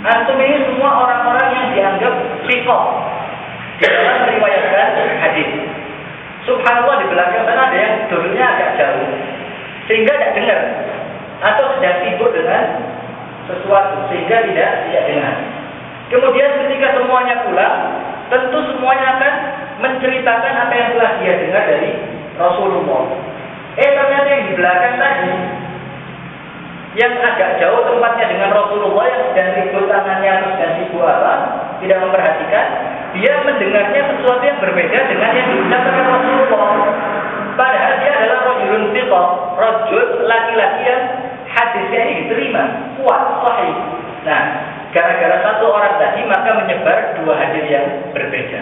antum ini semua orang-orang yang dianggap thiqah di dalam meriwayatkan hadis. Subhanallah, di belakang sana ada yang dulunya agak jauh, sehingga tidak dengar, atau sedang sibuk dengan sesuatu sehingga tidak dengar. Kemudian ketika semuanya pulang, tentu semuanya akan menceritakan apa yang telah dia dengar dari Rasulullah. Ternyata yang di belakang tadi, yang agak jauh tempatnya dengan Rasulullah, yang sedang ribut tangannya atau sedang sibuk apa, tidak memperhatikan, dia mendengarnya sesuatu yang berbeda dengan yang diucapkan Rasulullah. Padahal dia adalah rajulun thiqah, rajul laki-laki yang hadisnya ini diterima, kuat, sahih. Nah, gara-gara satu orang tadi maka menyebar dua hadis yang berbeda.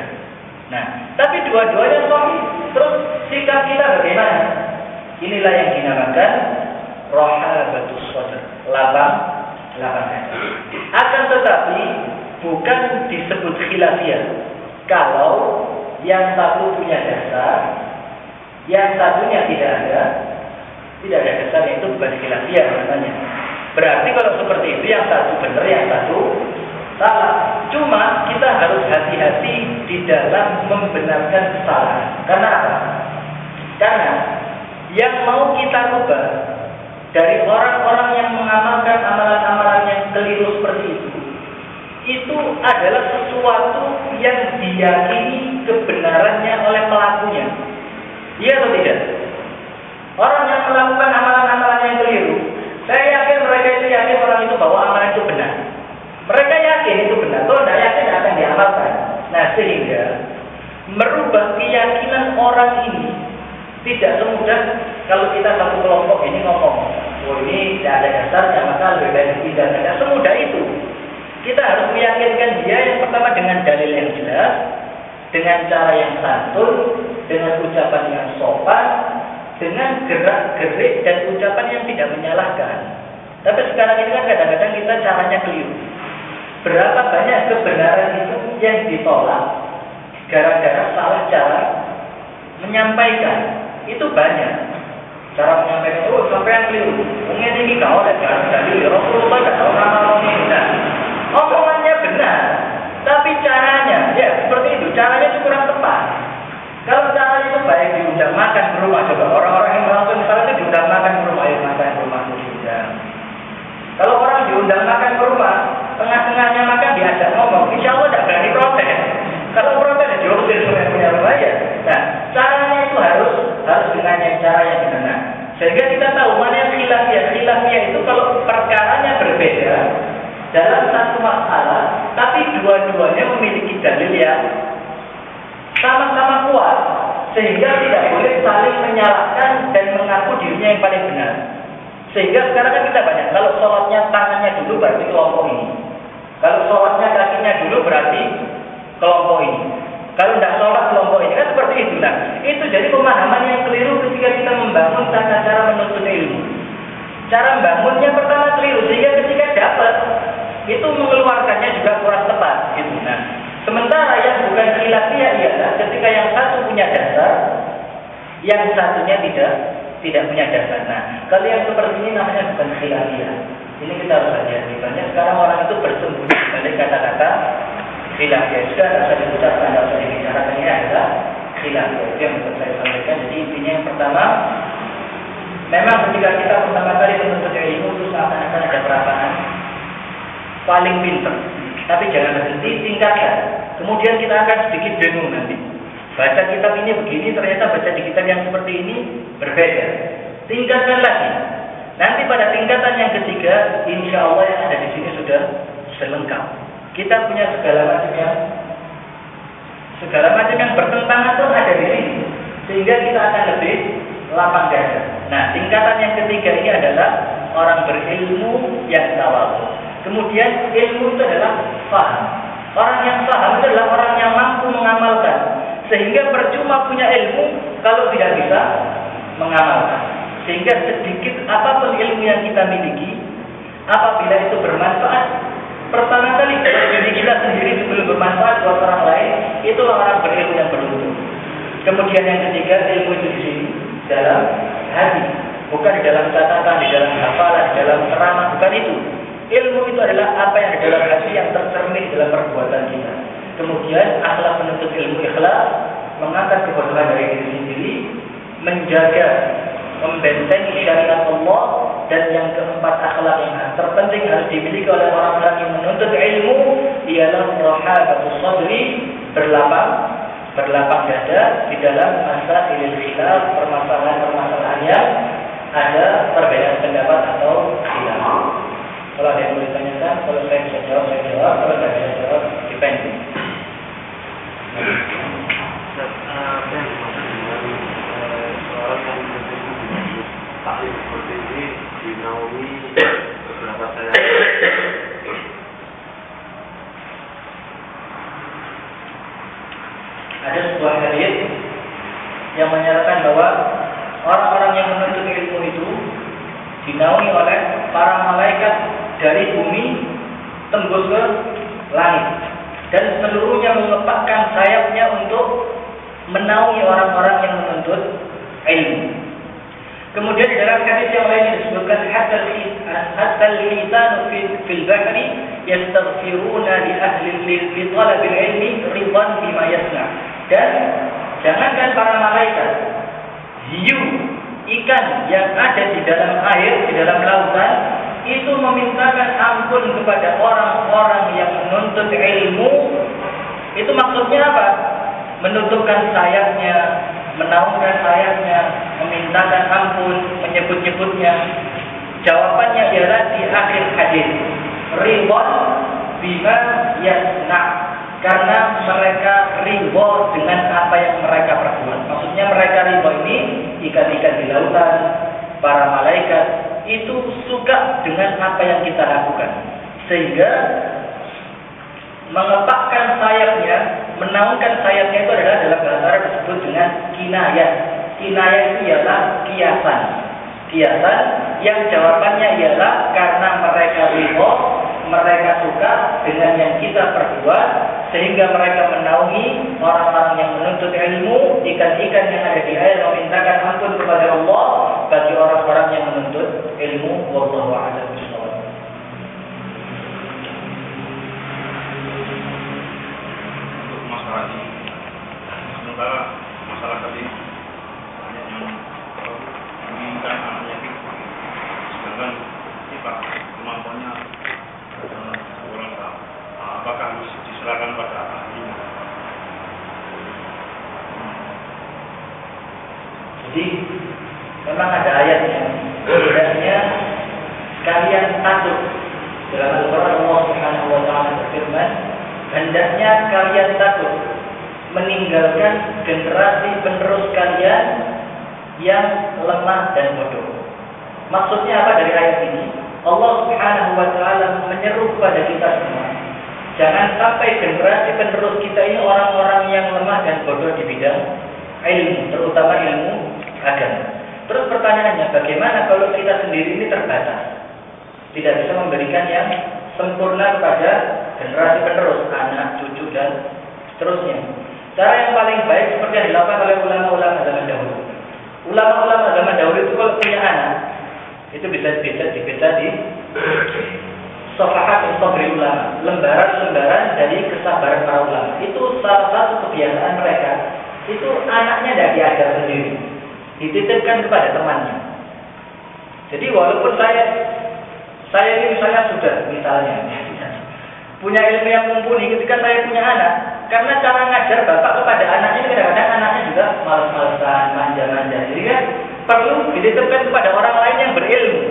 Nah, tapi dua-duanya sahih. Terus sikap kita bagaimana? Inilah yang dinamakan rohabatus sadr, lapang dada. Akan tetapi bukan disebut khilafiyah kalau yang satu punya dasar, yang satunya tidak ada dasar, itu bukan khilafiyah namanya. Berarti kalau seperti itu yang satu benar, yang satu salah. Cuma kita harus hati-hati di dalam membenarkan kesalahan. Karena apa? Karena yang mau kita rubah dari orang-orang yang mengamalkan amalan-amalan yang keliru seperti itu adalah sesuatu yang diyakini kebenarannya oleh pelakunya. Iya atau tidak? Orang yang melakukan amalan-amalan yang keliru, saya yakin mereka itu yakin orang itu bahwa amalan itu benar. Mereka yakin itu benar. Kalau tidak yakin tidak akan diamalkan. Nah, sehingga merubah keyakinan orang ini tidak semudah kalau kita satu kelompok ini ngomong, oh ini tidak ada dasarnya, maka lebih baik tidak. Tidak semudah itu. Kita harus meyakinkan dia yang pertama dengan dalil yang jelas, dengan cara yang santun, dengan ucapan yang sopan, dengan gerak-gerik dan ucapan yang tidak menyalahkan. Tapi sekarang ini kan kadang-kadang kita caranya keliru. Berapa banyak kebenaran itu yang ditolak gara-gara salah cara menyampaikan. Itu banyak. Cara menyampaikan itu sampai yang keliru. Mungkin ini kau dan dalil Rasulullah dan orang-orang ini. Nah, omongannya benar, tapi caranya, ya seperti itu. Caranya itu kurang tepat. Kalau caranya itu baik, diundang makan ke rumah, coba orang-orang yang melakukan misalnya itu diundang makan ke rumah, ayo makan ke rumah diundang. Kalau orang diundang makan ke rumah, tengah-tengahnya makan diajak ngomong, insya Allah tidak berani protes. Kalau protes ya diusir sama yang punya rumah ya. Nah, caranya itu harus dengan cara yang benar. Sehingga kita tahu mana yang khilafiyah. Khilafiyah itu kalau perkaranya berbeda dalam satu masalah, tapi dua-duanya memiliki dalil yang sama-sama kuat, sehingga tidak boleh saling menyalahkan dan mengaku dirinya yang paling benar. Sehingga sekarang kan kita banyak, kalau sholatnya tangannya dulu berarti kelompok ini, kalau sholatnya kakinya dulu berarti kelompok ini, kalau tidak sholat kelompok ini, kan seperti itu. Nah, itu jadi pemahaman yang keliru ketika kita membangun tata cara menuntut ilmu. Cara membangunnya pertama keliru, sehingga ketika dapat itu mengeluarkannya juga kurang tepat. Gitu. Nah, sementara yang bukan khilafiyah ialah ketika yang satu punya dasar, yang satunya tidak punya dasar. Nah, kalau yang seperti ini namanya bukan khilafiyah. Ini kita harus hati-hati. Banyak sekarang orang itu bersembunyi balik kata-kata khilafiyah. Sudah tidak usah diucapkan, tidak usah dibicarakan, ini adalah khilafiyah. Itu yang bisa saya sampaikan. Jadi intinya yang pertama, memang ketika kita pertama kali menuntut ilmu itu seakan-akan ada perasaan paling pintar. Tapi jangan berhenti, tingkatkan. Kemudian kita akan sedikit bingung nanti. Baca kitab ini begini, ternyata baca di kitab yang seperti ini berbeda. Tingkatkan lagi. Nanti pada tingkatan yang ketiga, insya Allah yang ada di sini sudah lengkap. Kita punya segala macam yang bertentangan pun ada di sini, sehingga kita akan lebih lapang dada. Nah, tingkatan yang ketiga ini adalah orang berilmu yang tawadhu. Kemudian ilmu itu adalah paham. Orang yang paham itu adalah orang yang mampu mengamalkan. Sehingga percuma punya ilmu kalau tidak bisa mengamalkan. Sehingga sedikit apapun ilmu yang kita miliki, apabila itu bermanfaat, pertama kali dalam diri kita sendiri sebelum bermanfaat buat orang lain, itulah orang berilmu yang beruntung. Kemudian yang ketiga, ilmu itu di sini dalam hati, bukan di dalam catatan, di dalam hafalan, di dalam ceramah, bukan itu. Ilmu itu adalah apa yang di dalam hati yang tercermin dalam perbuatan kita. Kemudian akhlak penuntut ilmu ikhlas, mengangkat kebodohan dari diri sendiri, menjaga, membentengi syariat Allah, dan yang keempat akhlak yang terpenting harus dimiliki oleh orang-orang yang menuntut ilmu ialah rahabatus sadri, berlapang dada di dalam masa ilmu khilaf, permasalahan yang ada perbedaan pendapat atau khilaf. Kalau ada yang boleh tanyakan, kalau saya bisa jawab, saya jawab. Kalau tidak bisa jawab, depending. Apa yang dimaksud dengan seorang yang menjadi taklim seperti ini dinaungi beberapa saya? Ada sebuah hadis yang menyatakan bahwa orang-orang yang menuntut ilmu itu dinaungi oleh para malaikat dari bumi tembus ke langit, dan seluruhnya mengepakkan sayapnya untuk menaungi orang-orang yang menuntut ilmu. Kemudian dalam hadis yang lain disebutkan hatta al-hitan fil bahri yastaghfiruna li ahli li talab al-ilmi ridan bima yasna. Dan jangankan para malaikat, hiu, ikan yang ada di dalam air, di dalam lautan, itu memintakan ampun kepada orang-orang yang menuntut ilmu. Itu maksudnya apa? Menutupkan sayapnya, menaungkan sayapnya, memintakan ampun, menyebut-nyebutnya. Jawabannya ialah di akhir hadis. Ridwan bima yasna. Karena mereka ridho dengan apa yang mereka perbuat. Maksudnya mereka ridho ini ikan-ikan di lautan, para malaikat itu suka dengan apa yang kita lakukan. Sehingga mengepakkan sayapnya, menaungkan sayapnya itu adalah dalam bahasa Arab disebut dengan kinayah. Kinayah itu ialah kiasan. Kiasan yang jawabannya ialah karena mereka ridho, mereka suka dengan yang kita perbuat, sehingga mereka menaungi orang-orang yang menuntut ilmu, ikan-ikan yang ada di air memintakan ampun kepada Allah bagi orang-orang yang menuntut ilmu. Wallahu a'lam bishawab. Untuk masalah ini, sementara masyarakat ini banyak yang menginginkan anaknya fikih, sedangkan kita kemampuannya kurang tahu. Apakah harus diserahkan pada ahlinya? Jadi memang ada ayatnya. Hendaknya kalian takut. Dalam Al-Quran Allah Subhanahu wa taala berfirman, hendaknya kalian takut meninggalkan generasi penerus kalian yang lemah dan bodoh. Maksudnya apa dari ayat ini? Allah Subhanahu wa taala menyeru kepada kita semua, jangan sampai generasi penerus kita ini orang-orang yang lemah dan bodoh di bidang ilmu, terutama ilmu agama. Terus pertanyaannya, bagaimana kalau kita sendiri ini terbatas, tidak bisa memberikan yang sempurna kepada generasi penerus, anak, cucu, dan seterusnya. Cara yang paling baik seperti yang dilakukan oleh ulama-ulama zaman dahulu. Ulama-ulama zaman dahulu itu kalau punya anak, itu bisa dibaca di Safahat Sabri ulama, lembaran-lembaran dari kesabaran para ulama. Itu salah satu kebiasaan mereka. Itu anaknya tidak diajar sendiri, dititipkan kepada temannya. Jadi walaupun saya ini misalnya punya ilmu yang mumpuni ketika saya punya anak, karena cara ngajar bapak kepada anaknya kadang-kadang anaknya juga malas-malasan, manja-manja. Jadi kan perlu dititipkan kepada orang lain yang berilmu.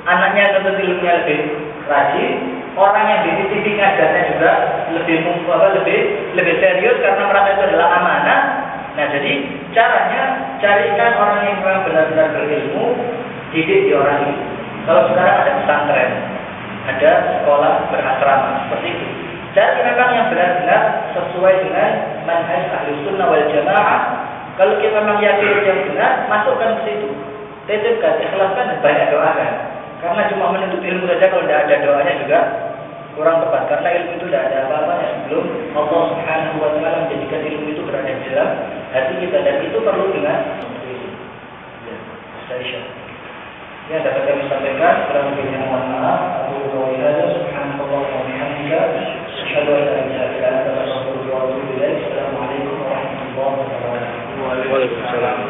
Anaknya tentu ilmunya lebih rajin, orang yang dititipi ngajarnya juga lebih serius karena merasa itu adalah amanah. Nah, jadi caranya carikan orang yang memang benar-benar berilmu, didik di orang itu. Kalau sekarang ada pesantren, ada sekolah berasrama seperti itu. Cari memang yang benar-benar sesuai dengan manhaj Ahlussunnah wal Jamaah. Kalau kita memang yakin yang benar, masukkan ke situ. Titipkan, ikhlaskan dan banyak doakan. Karena cuma menuntut ilmu saja kalau tidak ada doanya juga kurang tepat. Karena ilmu itu tidak ada apa-apanya sebelum Allah Subhanahu wa taala menjadikan ilmu itu berada di dalam hati kita, dan itu perlu dengan yang dapat kami sampaikan. Kurang lebihnya mohon maaf. Aku berdoa subhanallah wa bihamdika asyhadu an la ilaha illa anta astaghfiruka wa atubu ilaik. Assalamualaikum warahmatullahi wabarakatuh. Waalaikumsalam.